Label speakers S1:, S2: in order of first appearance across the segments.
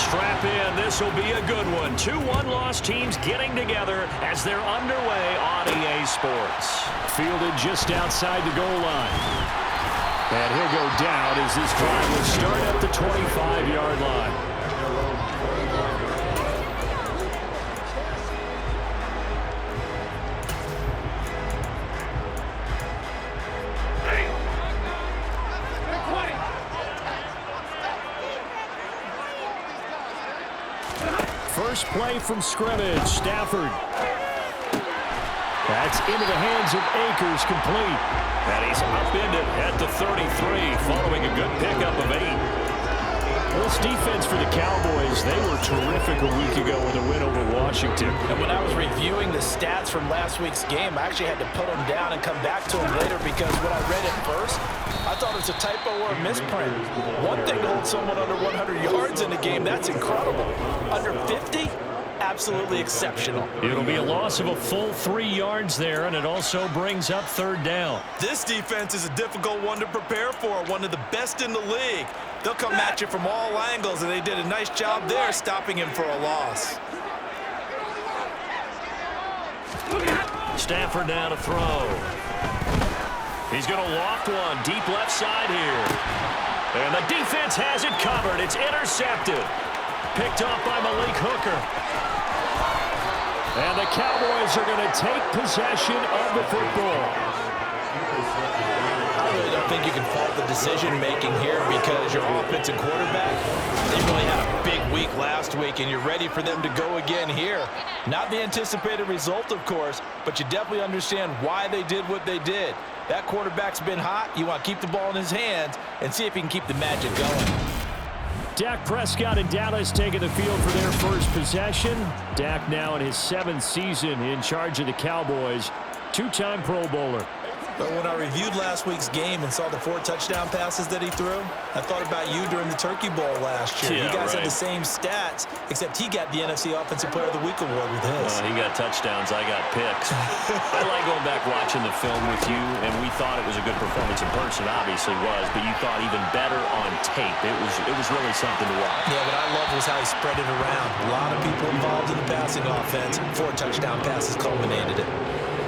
S1: strap in. This will be a good one. Two one-loss teams getting together as they're underway on EA Sports. Fielded just outside the goal line. And he'll go down as this drive will start at the 25-yard line. First play from scrimmage, Stafford. That's into the hands of Akers, complete. And he's upended at the 33, following a good pickup of 8. This defense for the Cowboys, they were terrific a week ago with a win over Washington.
S2: And when I was reviewing the stats from last week's game, I actually had to put them down and come back to them later because when I read it first, I thought it was a typo or a misprint. One thing to hold someone under 100 yards in a game, that's incredible. Under 50? Absolutely exceptional.
S1: It'll be a loss of a full 3 yards there, and it also brings up third down.
S3: This defense is a difficult one to prepare for, one of the best in the league. They'll come at you from all angles, and they did a nice job there stopping him for a loss.
S1: Stafford now to throw. He's going to loft one deep left side here. And the defense has it covered. It's intercepted. Picked off by Malik Hooker. And the Cowboys are going to take possession of the football.
S2: I really don't think you can fault the decision-making here because your offensive quarterback, they really had a big week last week, and you're ready for them to go again here. Not the anticipated result, of course, but you definitely understand why they did what they did. That quarterback's been hot. You want to keep the ball in his hands and see if he can keep the magic going.
S1: Dak Prescott and Dallas taking the field for their first possession. Dak now in his 7th season in charge of the Cowboys. Two-time Pro Bowler.
S3: But when I reviewed last week's game and saw the 4 touchdown passes that he threw, I thought about you during the Turkey Bowl last year.
S1: Yeah,
S3: you guys
S1: right.
S3: had the same stats, except he got the NFC Offensive Player of the Week award with his.
S1: He got touchdowns. I got picks. I like going back watching the film with you, and we thought it was a good performance in person. Obviously was, but you thought even better on tape. It was really something to watch.
S3: Yeah, what I loved was how he spread it around. A lot of people involved in the passing offense. 4 touchdown passes culminated it.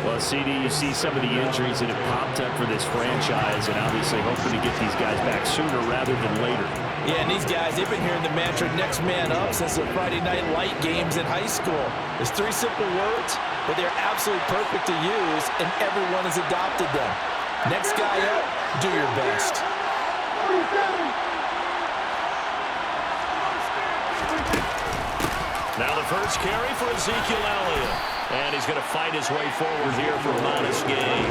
S1: Well, CD, you see some of the injuries that have popped up for this franchise, and obviously hoping to get these guys back sooner rather than later.
S2: Yeah, and these guys, they've been hearing the mantra next man up since the Friday night light games in high school. There's 3 simple words, but they're absolutely perfect to use, and everyone has adopted them. Next guy up, do your best.
S1: Now the first carry for Ezekiel Elliott. And he's going to fight his way forward here for a modest gain.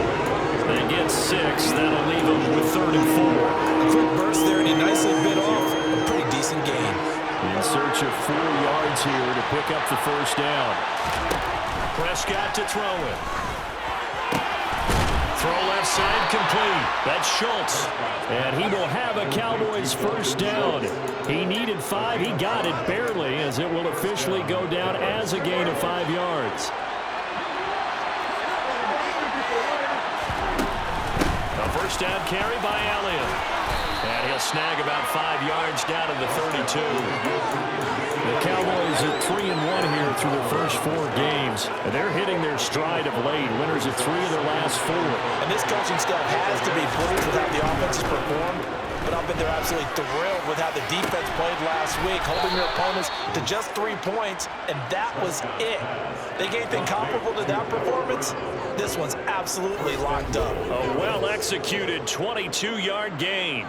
S1: They get 6. That'll leave him with 3rd and 4.
S3: A quick burst there, and he nicely bit off a pretty decent gain.
S1: In search of 4 yards here to pick up the first down. Prescott to throw it. Throw left side complete. That's Schultz. And he will have a Cowboys first down. He needed 5. He got it barely, as it will officially go down as a gain of 5 yards. A first down carry by Elliott. And he'll snag about 5 yards down to the 32. The Cowboys are 3-1 here through their first 4 games. And they're hitting their stride of late. Winners of 3 of their last 4.
S2: And this coaching staff has to be pleased with how the offense has performed. But I bet they're absolutely thrilled with how the defense played last week, holding their opponents to just 3 points, and that was it. They gave anything comparable to that performance? This one's absolutely locked up.
S1: A well-executed 22-yard gain.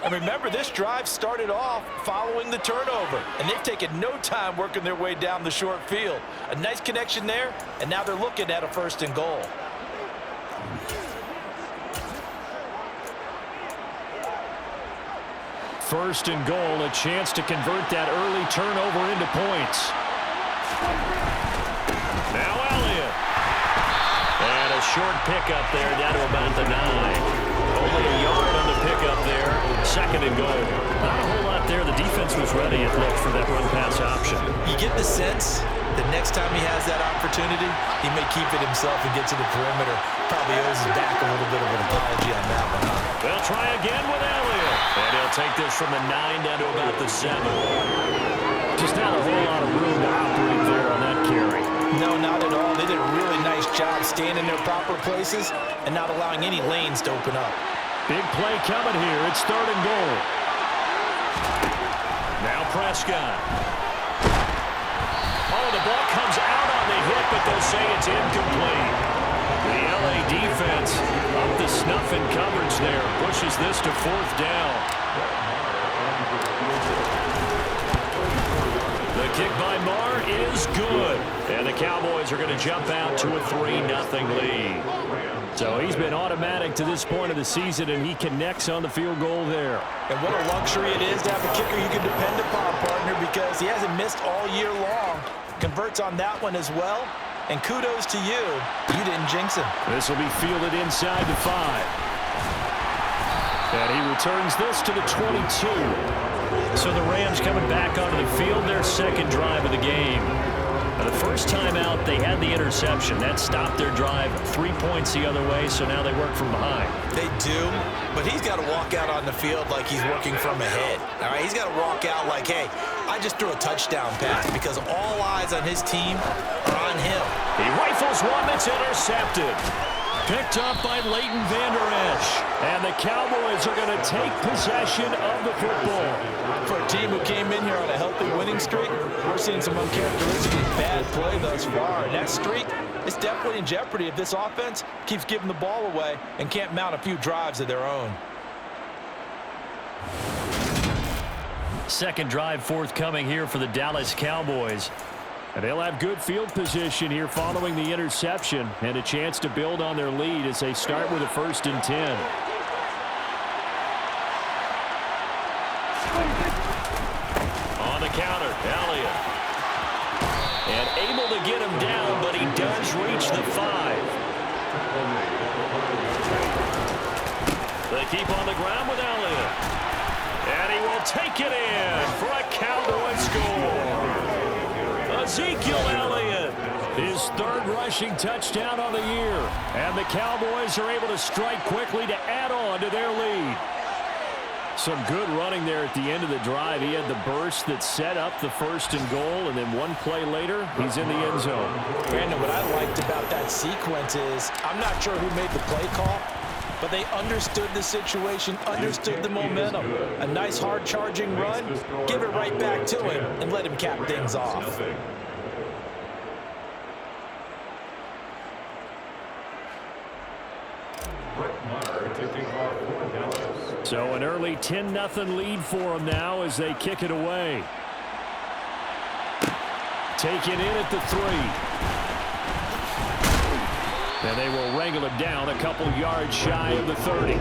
S2: And remember, this drive started off following the turnover, and they've taken no time working their way down the short field. A nice connection there, and now they're looking at a 1st and goal.
S1: First and goal, a chance to convert that early turnover into points. Now Elliott. And a short pickup there down to about the 9. Only a yard on the pickup there. 2nd and goal. Not a whole lot there. The defense was ready, it looked, for that run-pass option.
S3: You get the sense that next time he has that opportunity, he may keep it himself and get to the perimeter. Probably owes his back a little bit of an apology on that one, huh?
S1: They'll try again with Elliott. And he'll take this from the 9 down to about the 7. Just not a whole lot of room to operate there on that carry.
S2: No, not at all. They did a really nice job staying in their proper places and not allowing any lanes to open up.
S1: Big play coming here. It's 3rd and goal. Now Prescott. Oh, the ball comes out on the hit, but they'll say it's incomplete. The LA defense up the snuff in coverage there. Pushes this to 4th down. The kick by Marr is good. And the Cowboys are going to jump out to a 3-0 lead. So he's been automatic to this point of the season, and he connects on the field goal there.
S2: And what a luxury it is to have a kicker you can depend upon, partner, because he hasn't missed all year long. Converts on that one as well. And kudos to you. You didn't jinx him.
S1: This will be fielded inside the 5. And he returns this to the 22. So the Rams coming back onto the field, their 2nd drive of the game. Now, the first time out, they had the interception. That stopped their drive 3 points the other way, so now they work from behind.
S2: They do, but he's got to walk out on the field like he's working from ahead. All right, he's got to walk out like, hey, I just threw a touchdown pass, because all eyes on his team are on him.
S1: He rifles one that's intercepted. Picked up by Leighton Vander Esch. And the Cowboys are going to take possession of the football.
S2: For a team who came in here on a healthy winning streak, we're seeing some uncharacteristically bad play thus far. And that streak is definitely in jeopardy if this offense keeps giving the ball away and can't mount a few drives of their own.
S1: 2nd drive forthcoming here for the Dallas Cowboys. And they'll have good field position here following the interception and a chance to build on their lead as they start with a 1st and 10. On the counter, Elliott. And able to get him down, but he does reach the 5. They keep on the ground with Elliott. And he will take it in for a Cowboy score. Ezekiel Elliott, his 3rd rushing touchdown on the year. And the Cowboys are able to strike quickly to add on to their lead. Some good running there at the end of the drive. He had the burst that set up the 1st and goal, and then one play later, he's in the end zone.
S2: Brandon, what I liked about that sequence is, I'm not sure who made the play call, but they understood the situation, understood the momentum. A nice hard-charging run, give it right back to him, and let him cap things off.
S1: So an early 10-0 lead for them now as they kick it away. Taken in at the 3. And they will wrangle him down a couple yards shy of the 30.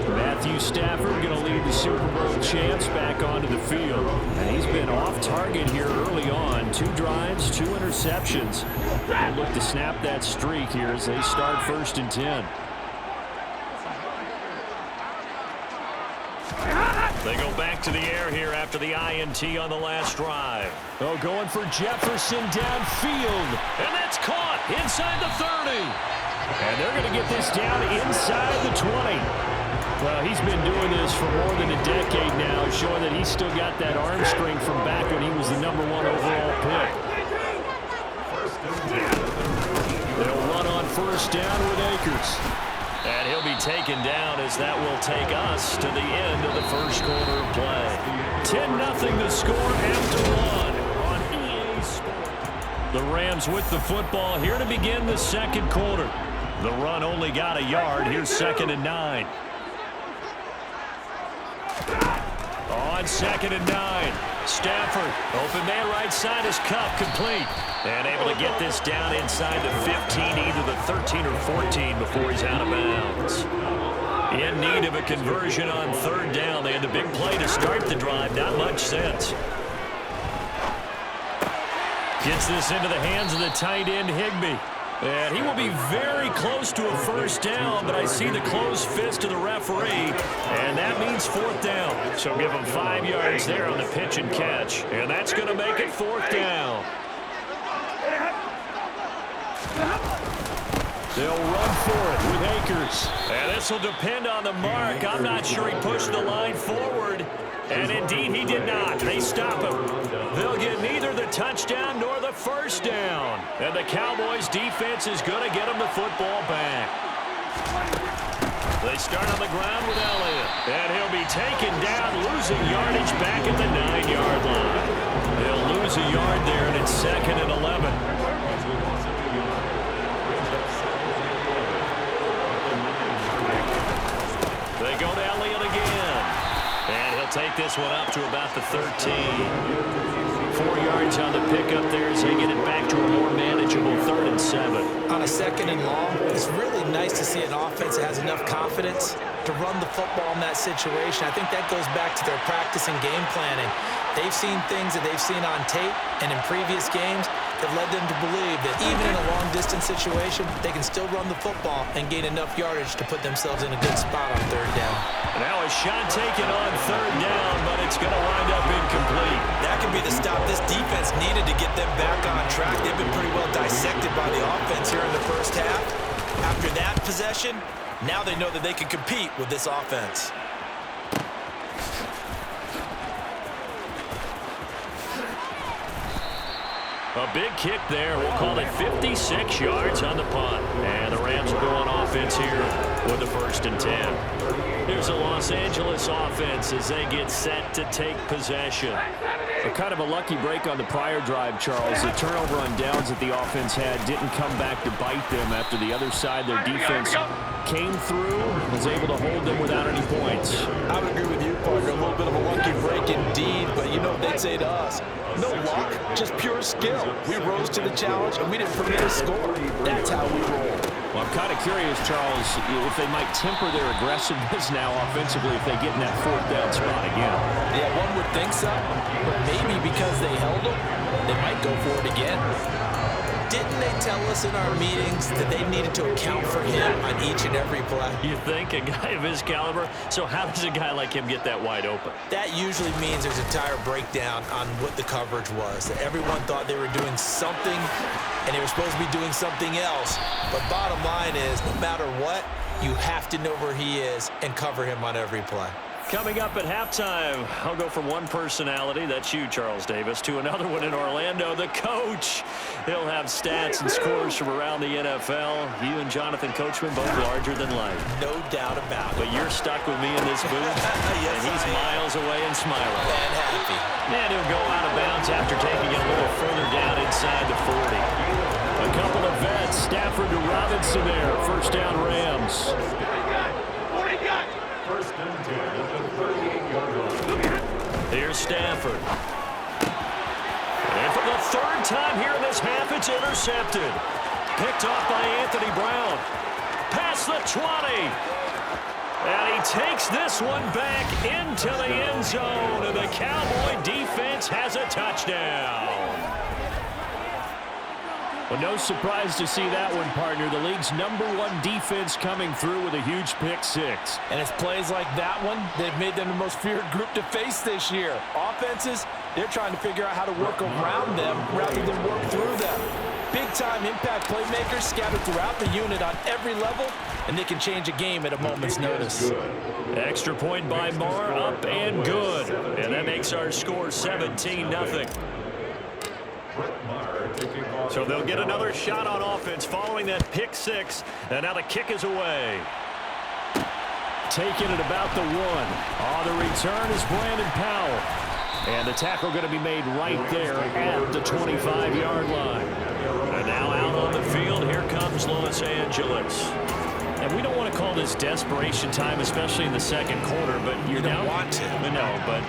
S1: Matthew Stafford going to lead the Super Bowl champs back onto the field. And he's been off target here early on. 2 drives, 2 interceptions. They'll look to snap that streak here as they start 1st and 10. They go back to the air here after the INT on the last drive. Oh, going for Jefferson downfield. And that's caught inside the 30. And they're going to get this down inside the 20. Well, he's been doing this for more than a decade now, showing that he's still got that arm strength from back when he was the #1 overall pick. They'll run on 1st down with Akers. And he'll be taken down as that will take us to the end of the 1st quarter of play. 10-0 the score after 1 on EA Sports. The Rams with the football here to begin the 2nd quarter. The run only got a yard. Here's 2nd and 9. On 2nd and 9. Stafford, open man right side is Cup, complete. And able to get this down inside the 15, either the 13 or 14 before he's out of bounds. In need of a conversion on 3rd down. They had the big play to start the drive. Not much sense. Gets this into the hands of the tight end, Higbee. And he will be very close to a 1st down, but I see the closed fist of the referee, and that means 4th down. So give him 5 yards there on the pitch and catch, and that's going to make it 4th down. They'll run for it with Akers. And this will depend on the mark. I'm not sure he pushed the line forward. And indeed he did not. They stop him. They'll get neither the touchdown nor the first down. And the Cowboys defense is going to get them the football back. They start on the ground with Elliott. And he'll be taken down, losing yardage back at the 9-yard line. They'll lose a yard there, and it's 2nd and 11. They go to Elliott again. And he'll take this one up to about the 13. 4 yards on the pickup there as they get it back to a more manageable 3rd and 7.
S2: On a 2nd and long, it's really nice to see an offense that has enough confidence to run the football in that situation. I think that goes back to their practice and game planning. They've seen things that they've seen on tape and in previous games that led them to believe that even in a long-distance situation, they can still run the football and gain enough yardage to put themselves in a good spot on 3rd down.
S1: Now a shot taken on 3rd down, but it's going to wind up incomplete.
S2: That could be the stop this defense needed to get them back on track. They've been pretty well dissected by the offense here in the first half. After that possession, now they know that they can compete with this offense.
S1: A big kick there. We'll call it 56 yards on the punt. And the Rams will go on offense here with the 1st and 10. Here's the Los Angeles offense as they get set to take possession. Kind of a lucky break on the prior drive, Charles. The turnover on downs that the offense had didn't come back to bite them after the other side. Their defense came through, was able to hold them without any points.
S2: I would agree with you, partner. A little bit of a lucky break indeed, but you know what they'd say to us. No luck, just pure skill. We rose to the challenge, and we didn't permit a score. That's how we roll.
S1: Well, I'm kind of curious, Charles, if they might temper their aggressiveness now offensively if they get in that 4th down spot again.
S2: Yeah, one would think so, but maybe because they held them, they might go for it again. Didn't they tell us in our meetings that they needed to account for him on each and every play?
S1: You think? A guy of his caliber? So how does a guy like him get that wide open?
S2: That usually means there's a tire breakdown on what the coverage was. That everyone thought they were doing something, and they were supposed to be doing something else. But bottom line is, no matter what, you have to know where he is and cover him on every play.
S1: Coming up at halftime, I'll go from one personality, that's you, Charles Davis, to another one in Orlando, the coach. He'll have stats and scores from around the NFL. You and Jonathan Coachman both larger than life.
S2: No doubt about it.
S1: But you're stuck with me in this booth,
S2: yes,
S1: and he's miles away and smiling.
S2: And happy.
S1: And he'll go out of bounds after taking it a little further down inside the 40. A couple of vets, Stafford to Robinson there, 1st down Rams. Here's Stafford. And for the 3rd time here in this half, it's intercepted. Picked off by Anthony Brown. Past the 20. And he takes this one back into the end zone. And the Cowboy defense has a touchdown. Well, no surprise to see that one, partner. The league's #1 defense coming through with a huge pick 6.
S2: And it's plays like that one, they've made them the most feared group to face this year. Offenses, they're trying to figure out how to work around them rather than work through them. Big-time impact playmakers scattered throughout the unit on every level, and they can change a game at a moment's notice.
S1: Extra point by Marr, up and good. And that makes our score 17-0. So they'll get another shot on offense following that pick 6. And now the kick is away. Taking it about the 1. The return is Brandon Powell. And the tackle going to be made right there at the 25-yard line. And now out on the field, here comes Los Angeles. And we don't want to call this desperation time, especially in the 2nd quarter, but you're down.
S2: You don't want to.
S1: No, but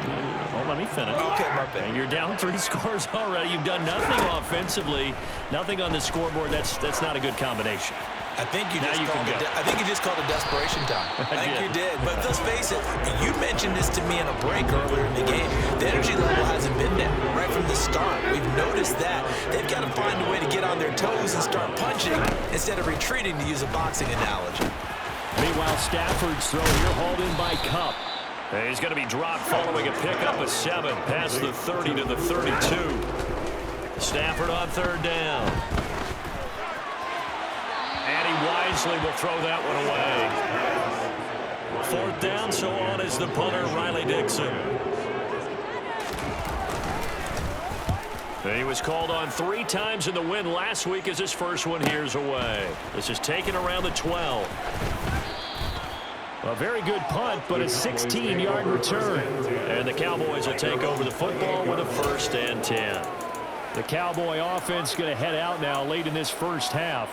S1: let me finish.
S2: Okay, my bad.
S1: And you're down 3 scores already. You've done nothing offensively, nothing on the scoreboard. That's not a good combination.
S2: I think you
S1: Now
S2: just
S1: you
S2: called
S1: can
S2: it.
S1: go.
S2: I think you just called it desperation time. I think you did. But let's face it. You mentioned this to me in a break earlier in the game. The energy level hasn't been there right from the start. We've noticed that they've got to find a way to get on their toes and start punching instead of retreating, to use a boxing analogy.
S1: Meanwhile, Stafford's throw here hauled in by Kupp. And he's going to be dropped following a pickup of 7 past the 30 to the 32. Stafford on 3rd down. And he wisely will throw that one away. 4th down, so on is the punter, Riley Dixon. He was called on 3 times in the win last week as his first one here's away. This is taken around the 12. A very good punt, but a 16-yard return. And the Cowboys will take over the football with a 1st and 10. The Cowboy offense going to head out now late in this first half.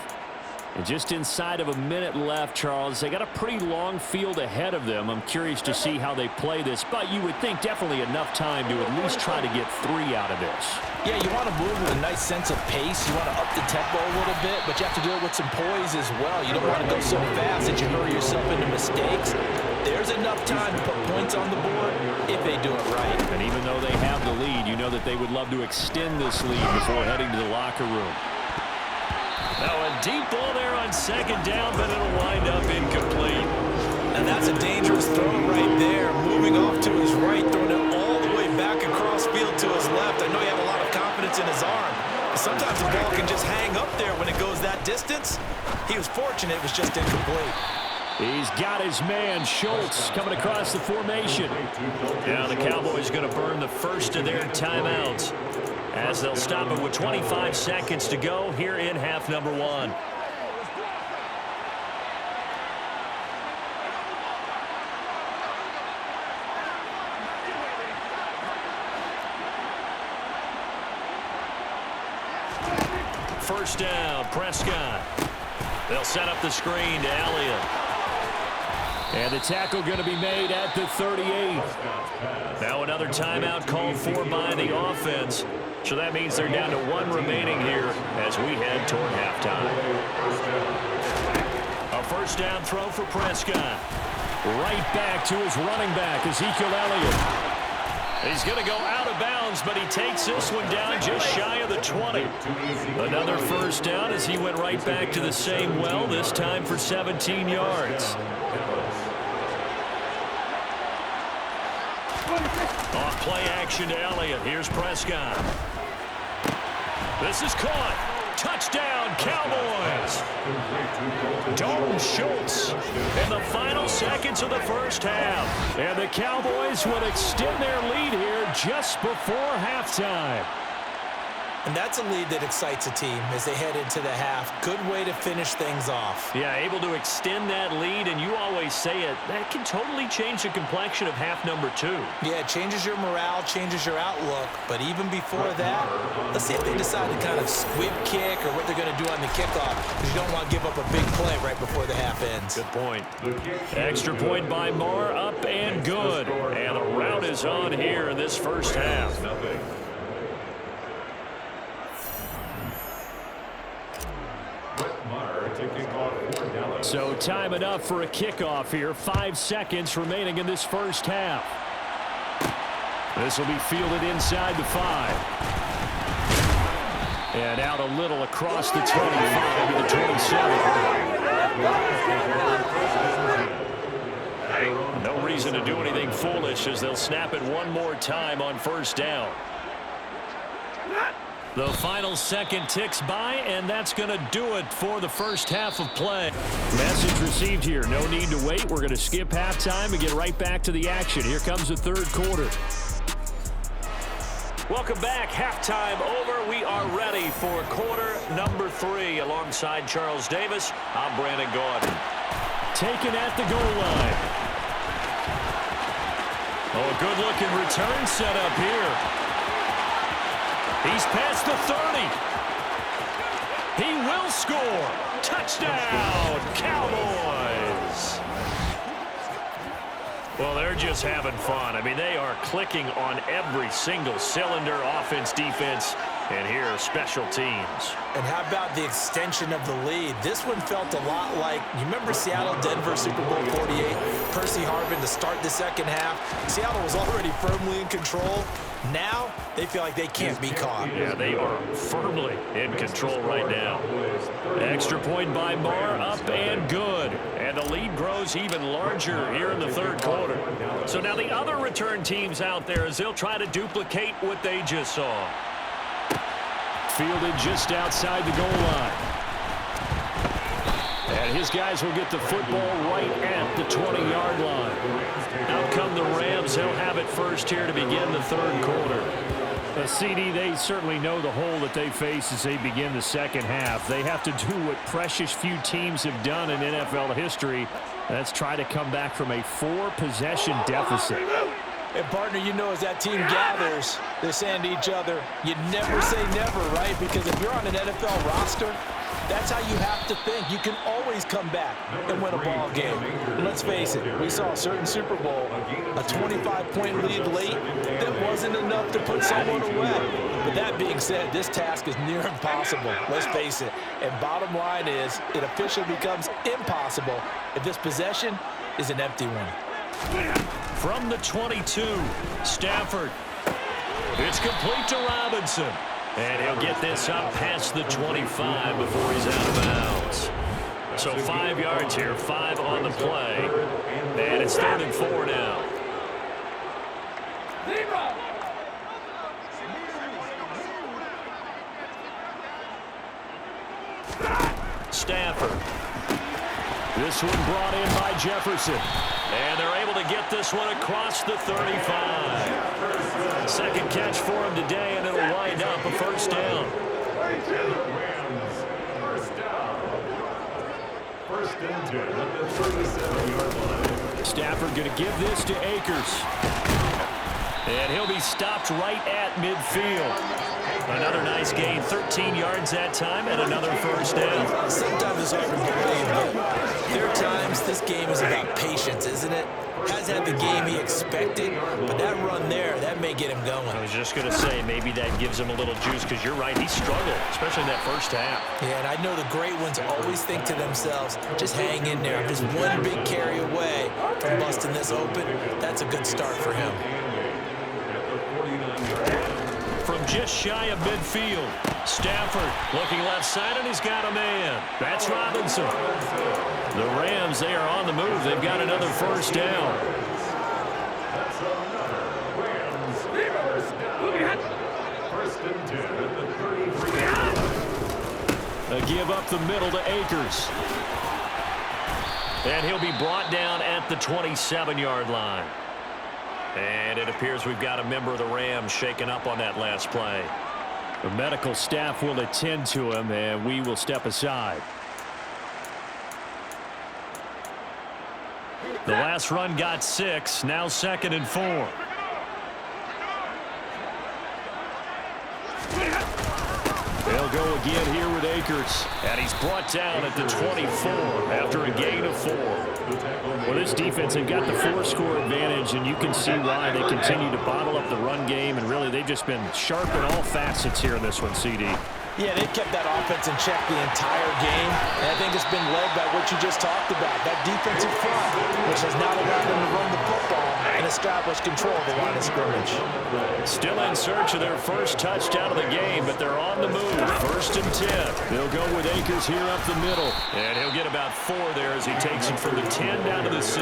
S1: And just inside of a minute left, Charles, they got a pretty long field ahead of them. I'm curious to see how they play this, but you would think definitely enough time to at least try to get 3 out of this.
S2: Yeah, you want to move with a nice sense of pace. You want to up the tempo a little bit, but you have to do it with some poise as well. You don't want to go so fast that you hurry yourself into mistakes. There's enough time to put points on the board if they do it right.
S1: And even though they have the lead, you know that they would love to extend this lead before heading to the locker room. Now a deep ball there on 2nd down, but it'll wind up incomplete.
S3: And that's a dangerous throw right there. Moving off to his right, throwing it all the way back across field to his left. I know he had a lot of confidence in his arm. But sometimes the ball can just hang up there when it goes that distance. He was fortunate it was just incomplete.
S1: He's got his man, Schultz, coming across the formation. Now the Cowboys going to burn the first of their timeouts, as they'll stop it with 25 seconds to go here in half number 1. First down, Prescott. They'll set up the screen to Elliott. And the tackle going to be made at the 38. Now another timeout called for by the offense. So that means they're down to 1 remaining here as we head toward halftime. A first down throw for Prescott. Right back to his running back, Ezekiel Elliott. He's going to go out of bounds, but he takes this one down just shy of the 20. Another first down as he went right back to the same well, this time for 17 yards. Off play action to Elliott. Here's Prescott. This is caught. Touchdown, Cowboys. Dalton Schultz in the final seconds of the first half. And the Cowboys will extend their lead here just before halftime.
S3: And that's a lead that excites a team as they head into the half. Good way to finish things off.
S1: Yeah, able to extend that lead, and you always say it, that can totally change the complexion of half number 2.
S3: Yeah, it changes your morale, changes your outlook. But even before that, let's see if they decide to kind of squib kick or what they're going to do on the kickoff, because you don't want to give up a big play right before the half ends.
S1: Good point. Extra point by Marr, up and good. And the route is on here in this first half. So time enough for a kickoff here. 5 seconds remaining in this first half. This will be fielded inside the 5. And out a little across the 25 to the 27. No reason to do anything foolish as they'll snap it one more time on first down. The final second ticks by, and that's going to do it for the first half of play. Message received here. No need to wait. We're going to skip halftime and get right back to the action. Here comes the third quarter. Welcome back. Halftime over. We are ready for quarter number 3. Alongside Charles Davis, I'm Brandon Gordon. Taken at the goal line. Oh, a good-looking return set up here. He's past the 30. He will score. Touchdown, Cowboys. Well, they're just having fun. I mean, they are clicking on every single cylinder, offense, defense, and here are special teams.
S3: And how about the extension of the lead? This one felt a lot like, you remember Seattle, Denver, Super Bowl 48, Percy Harvin to start the second half. Seattle was already firmly in control. Now, they feel like they can't be caught.
S1: Yeah, they are firmly in control right now. Extra point by Marr, up and good. And the lead grows even larger here in the third quarter. So now the other return teams out there as they'll try to duplicate what they just saw. Fielded just outside the goal line. And his guys will get the football right at the 20-yard line. Out come the Rams. They'll have it first here to begin the third quarter. CD, they certainly know the hole that they face as they begin the second half. They have to do what precious few teams have done in NFL history. That's try to come back from a 4-possession deficit.
S2: And, partner, you know as that team gathers, they're saying to each other, you never say never, right? Because if you're on an NFL roster, that's how you have to think. You can always come back and win a ball game. And let's face it, we saw a certain Super Bowl, a 25-point lead late that wasn't enough to put someone away. But that being said, this task is near impossible. Let's face it. And bottom line is, it officially becomes impossible if this possession is an empty one.
S1: From the 22, Stafford. It's complete to Robinson. And he'll get this up past the 25 before he's out of bounds. So 5 yards here, 5 on the play. And it's 3rd and 4 now. Stafford. This one brought in by Jefferson. And they're able to get this one across the 35. Second catch for him today, and it'll wind up a first down. First and 10 at the 37-yard line. Stafford going to give this to Akers. And he'll be stopped right at midfield. Another nice gain, 13 yards that time, and another first down.
S2: Sometimes it's hard to believe, but there are times this game is about patience, isn't it? Has had the game he expected, but that run there, that may get him going.
S1: I was just going to say, maybe that gives him a little juice, because you're right, he struggled, especially in that first half.
S2: Yeah, and I know the great ones always think to themselves, just hang in there. I'm just one big carry away from busting this open. That's a good start for him.
S1: From just shy of midfield, Stafford looking left side, and he's got a man. That's Robinson. The Rams, they are on the move. They've got another first down. A give up the middle to Akers. And he'll be brought down at the 27-yard line. And it appears we've got a member of the Rams shaken up on that last play. The medical staff will attend to him, and we will step aside. The last run got 6, now 2nd and 4. They'll go again here with Akers. And he's brought down at the 24 after a gain of 4. Well, this defense, they've got the 4-score advantage, and you can see why they continue to bottle up the run game. And really, they've just been sharp in all facets here in this one, CD.
S2: Yeah, they've kept that offense in check the entire game, and I think it's been led by what you just talked about, that defensive front, which has not allowed them to run the football and establish control of the line of scrimmage.
S1: Still in search of their first touchdown of the game, but they're on the move. 1st and 10. They'll go with Akers here up the middle, and he'll get about 4 there as he takes him from the 10 down to the 6.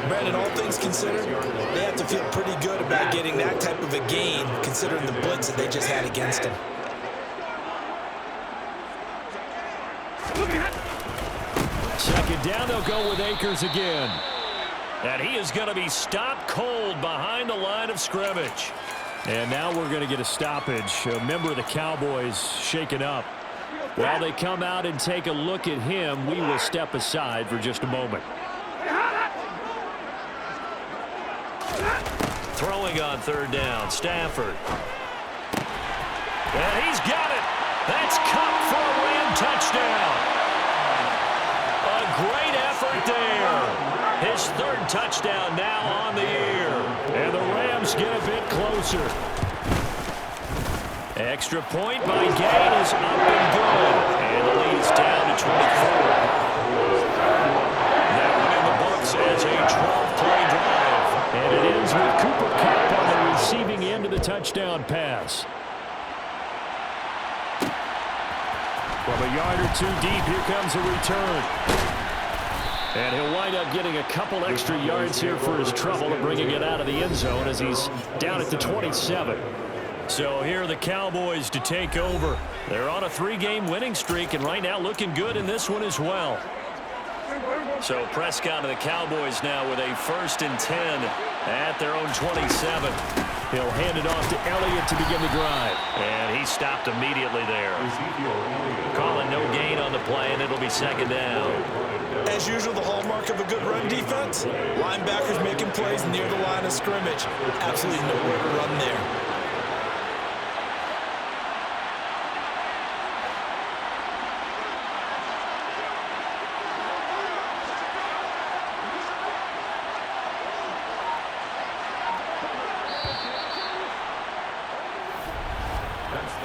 S2: Brandon, all things considered, they have to feel pretty good about getting that type of a gain, considering the blitz that they just had against him.
S1: Second down, they'll go with Akers again. And he is going to be stopped cold behind the line of scrimmage. And now we're going to get a stoppage. A member of the Cowboys shaken up. While they come out and take a look at him, we will step aside for just a moment. Throwing on 3rd down, Stafford. And he's got it. That's Cup for a Ram touchdown. A great effort there. His 3rd touchdown now on the year. And the Rams get a bit closer. Extra point by Gain is up and good. And the lead is down to 24. That one in the books as a 12-play drive. And it ends with Cooper Kupp on the receiving end of the touchdown pass. From a yard or 2 deep, here comes a return. And he'll wind up getting a couple extra yards here for his trouble and bringing it out of the end zone as he's down at the 27. So here are the Cowboys to take over. They're on a 3-game winning streak, and right now looking good in this one as well. So Prescott and the Cowboys now with a 1st and 10 at their own 27. He'll hand it off to Elliott to begin the drive. And he stopped immediately there. Calling no gain on the play, and it'll be second down.
S3: As usual, the hallmark of a good run defense, linebackers making plays near the line of scrimmage. Absolutely nowhere to run there.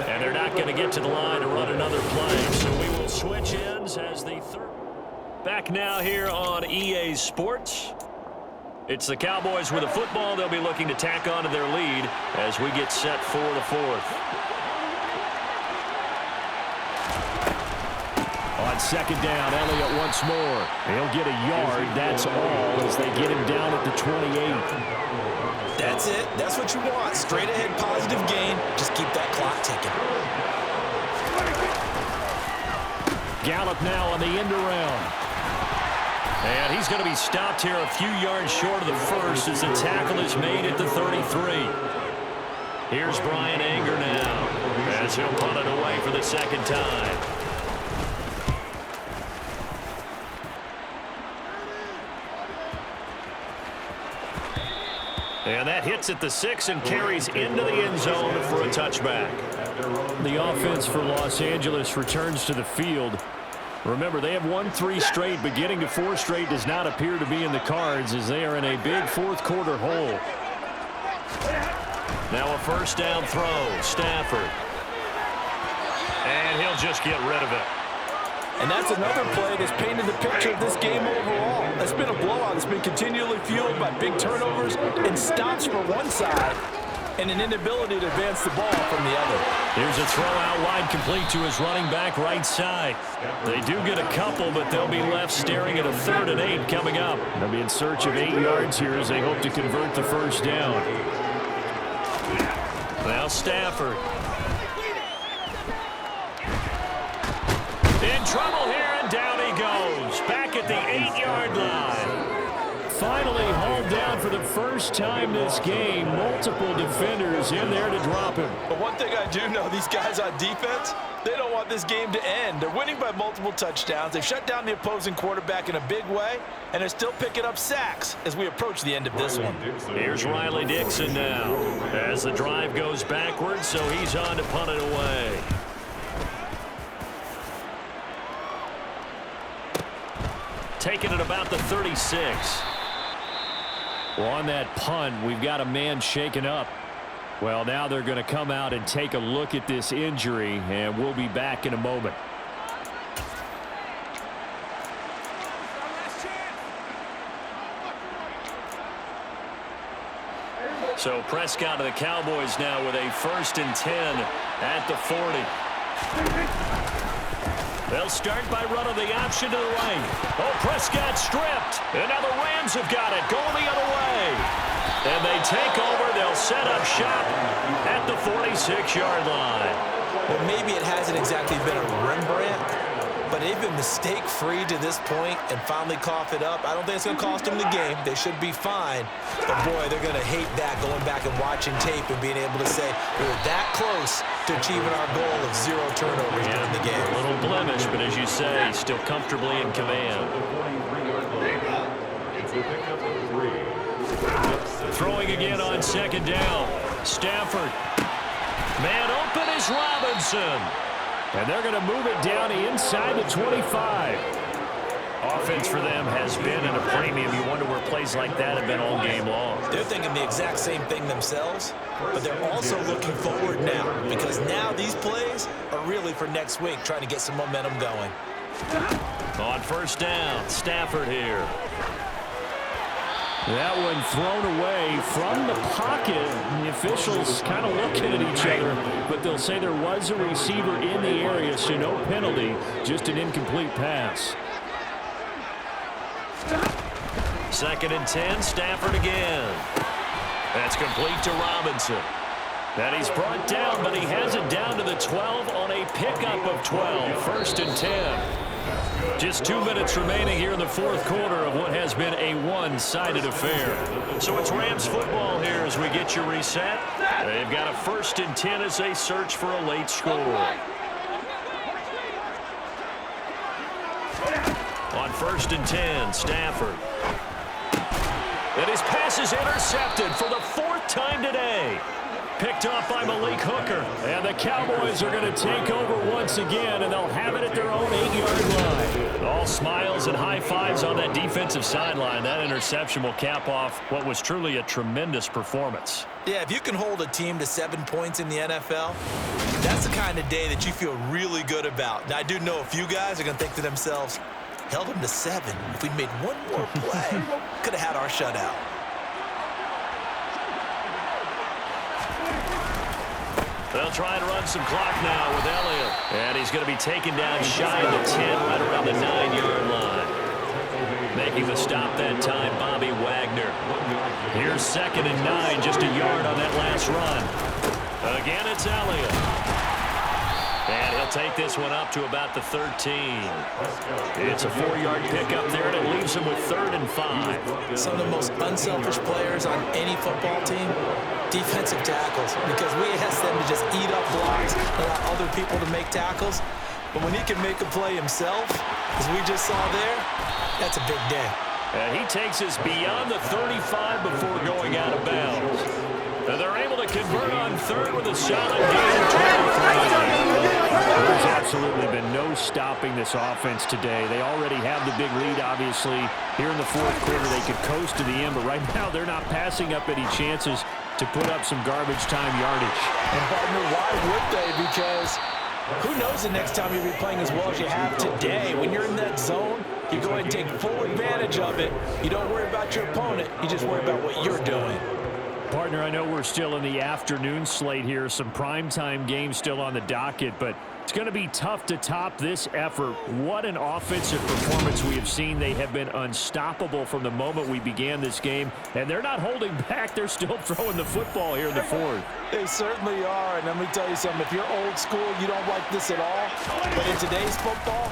S1: And they're not going to get to the line to run another play, so we will switch ends as the third. Back now here on EA Sports. It's the Cowboys with a football. They'll be looking to tack on to their lead as we get set for the fourth. On second down, Elliott once more. He'll get a yard. That's all as they get him down at the 28.
S3: That's it. That's what you want. Straight ahead, positive gain. Just keep that clock ticking.
S1: Gallup now on the end around. And he's going to be stopped here a few yards short of the first as the tackle is made at the 33. Here's Brian Anger now as he'll punt it away for the second time. And that hits at the 6 and carries into the end zone for a touchback. The offense for Los Angeles returns to the field. Remember, they have won 3 straight, but getting to 4 straight does not appear to be in the cards as they are in a big fourth-quarter hole. Now a first down throw, Stafford. And he'll just get rid of it.
S3: And that's another play that's painted the picture of this game overall. It's been a blowout. It's been continually fueled by big turnovers and stops for one side and an inability to advance the ball from the other.
S1: Here's a throw out wide complete to his running back right side. They do get a couple, but they'll be left staring at a 3rd and 8 coming up. They'll be in search of 8 yards here as they hope to convert the first down. Now Stafford. In trouble here, and down he goes. Back at the 8-yard line. Finally hauled down for the first time this game. Multiple defenders in there to drop him.
S3: But one thing I do know, these guys on defense, they don't want this game to end. They're winning by multiple touchdowns. They've shut down the opposing quarterback in a big way, and they're still picking up sacks as we approach the end of this one.
S1: Here's Riley Dixon now as the drive goes backwards, so he's on to punt it away. Taking it about the 36. Well, on that punt, we've got a man shaken up. Well, now they're going to come out and take a look at this injury, and we'll be back in a moment. So Prescott of the Cowboys now with a 1st and 10 at the 40. They'll start by running the option to the right. Oh, Prescott stripped. And now the Rams have got it. Going the other way. And they take over. They'll set up shop at the 46-yard line.
S3: Well, maybe it hasn't exactly been a Rembrandt, but they've been mistake-free to this point and finally cough it up. I don't think it's going to cost them the game. They should be fine. But, boy, they're going to hate that, going back and watching tape and being able to say we were that close to achieving our goal of 0 turnovers during the game.
S1: A little blemish, but as you say, still comfortably in command. Throwing again on second down. Stafford. Man open is Robinson. And they're going to move it down inside the 25. Offense for them has been at a premium. You wonder where plays like that have been all game long.
S3: They're thinking the exact same thing themselves, but they're also looking forward now because now these plays are really for next week, trying to get some momentum going.
S1: On first down, Stafford here. That one thrown away from the pocket. The officials kind of looking at each other, but they'll say there was a receiver in the area, so no penalty, just an incomplete pass. 2nd and 10, Stafford again. That's complete to Robinson. And he's brought down, but he has it down to the 12 on a pickup of 12. 1st and 10. Just 2 minutes remaining here in the fourth quarter of what has been a one-sided affair. So it's Rams football here as we get your reset. They've got a 1st and 10 as they search for a late score. On 1st and 10, Stafford. And his pass is intercepted for the 4th time today. Picked off by Malik Hooker. And the Cowboys are going to take over once again, and they'll have it at their own 8-yard line. All smiles and high fives on that defensive sideline. That interception will cap off what was truly a tremendous performance.
S3: Yeah, if you can hold a team to 7 points in the NFL, that's the kind of day that you feel really good about. Now, I do know a few guys are going to think to themselves, held them to 7. If we'd made one more play, could have had our shutout.
S1: They'll try and run some clock now with Elliott. And he's going to be taken down shy of the 10, right around the 9-yard line. Making the stop that time, Bobby Wagner. Here's 2nd and 9, just a yard on that last run. Again, it's Elliott. And he'll take this one up to about the 13. It's a 4-yard pickup there, and it leaves him with 3rd and 5.
S3: Some of the most unselfish players on any football team, defensive tackles, because we ask them to just eat up blocks and allow other people to make tackles. But when he can make a play himself, as we just saw there, that's a big day.
S1: And he takes us beyond the 35 before going out of bounds. And they're able to convert on 3rd with a solid gain of 23. There's absolutely been no stopping this offense today. They already have the big lead, obviously. Here in the 4th quarter, they could coast to the end, but right now they're not passing up any chances to put up some garbage time yardage.
S3: And partner, why would they? Because who knows the next time you'll be playing as well as you have today. When you're in that zone, you go ahead and take full advantage of it. You don't worry about your opponent. You just worry about what you're doing.
S1: Partner, I know we're still in the afternoon slate here. Some primetime games still on the docket, but it's going to be tough to top this effort. What an offensive performance we have seen. They have been unstoppable from the moment we began this game, and they're not holding back. They're still throwing the football here in the 4th.
S3: They certainly are, and let me tell you something. If you're old school, you don't like this at all. But in today's football,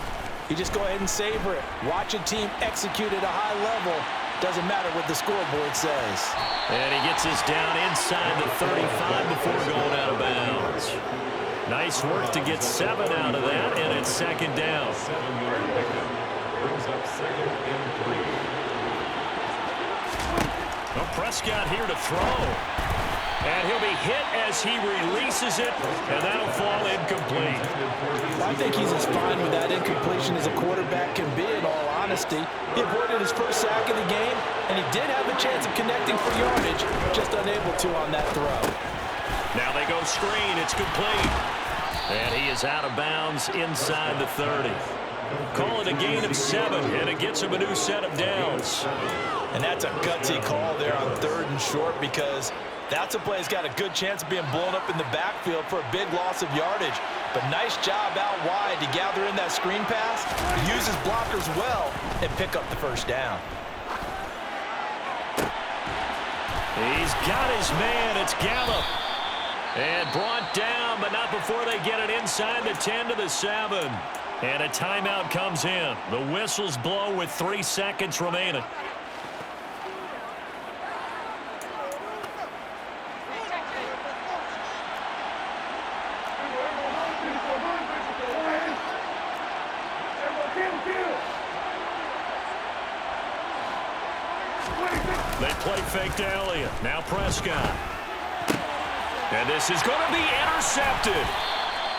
S3: you just go ahead and savor it. Watch a team execute at a high level. Doesn't matter what the scoreboard says.
S1: And he gets us down inside the 35 before going out of bounds. Nice work to get 7 out of that, and it's 2nd down. Well, Prescott here to throw. And he'll be hit as he releases it, and that'll fall incomplete.
S3: I think he's as fine with that incompletion as a quarterback can be, in all honesty. He avoided his first sack of the game, and he did have a chance of connecting for yardage, just unable to on that throw.
S1: Now they go screen. It's complete. And he is out of bounds inside the 30. Call it a gain of 7, and it gets him a new set of downs.
S3: And that's a gutsy call there on 3rd and short, because that's a play that's got a good chance of being blown up in the backfield for a big loss of yardage. But nice job out wide to gather in that screen pass, use his blockers well, and pick up the 1st down.
S1: He's got his man. It's Gallup. And brought down, but not before they get it inside the 10 to the 7. And a timeout comes in. The whistles blow with 3 seconds remaining. They play fake to Elliott. Now Prescott. And this is going to be intercepted.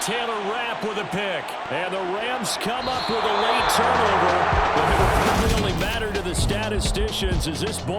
S1: Taylor Rapp with a pick. And the Rams come up with a late turnover. But it will probably only matter to the statisticians as this ball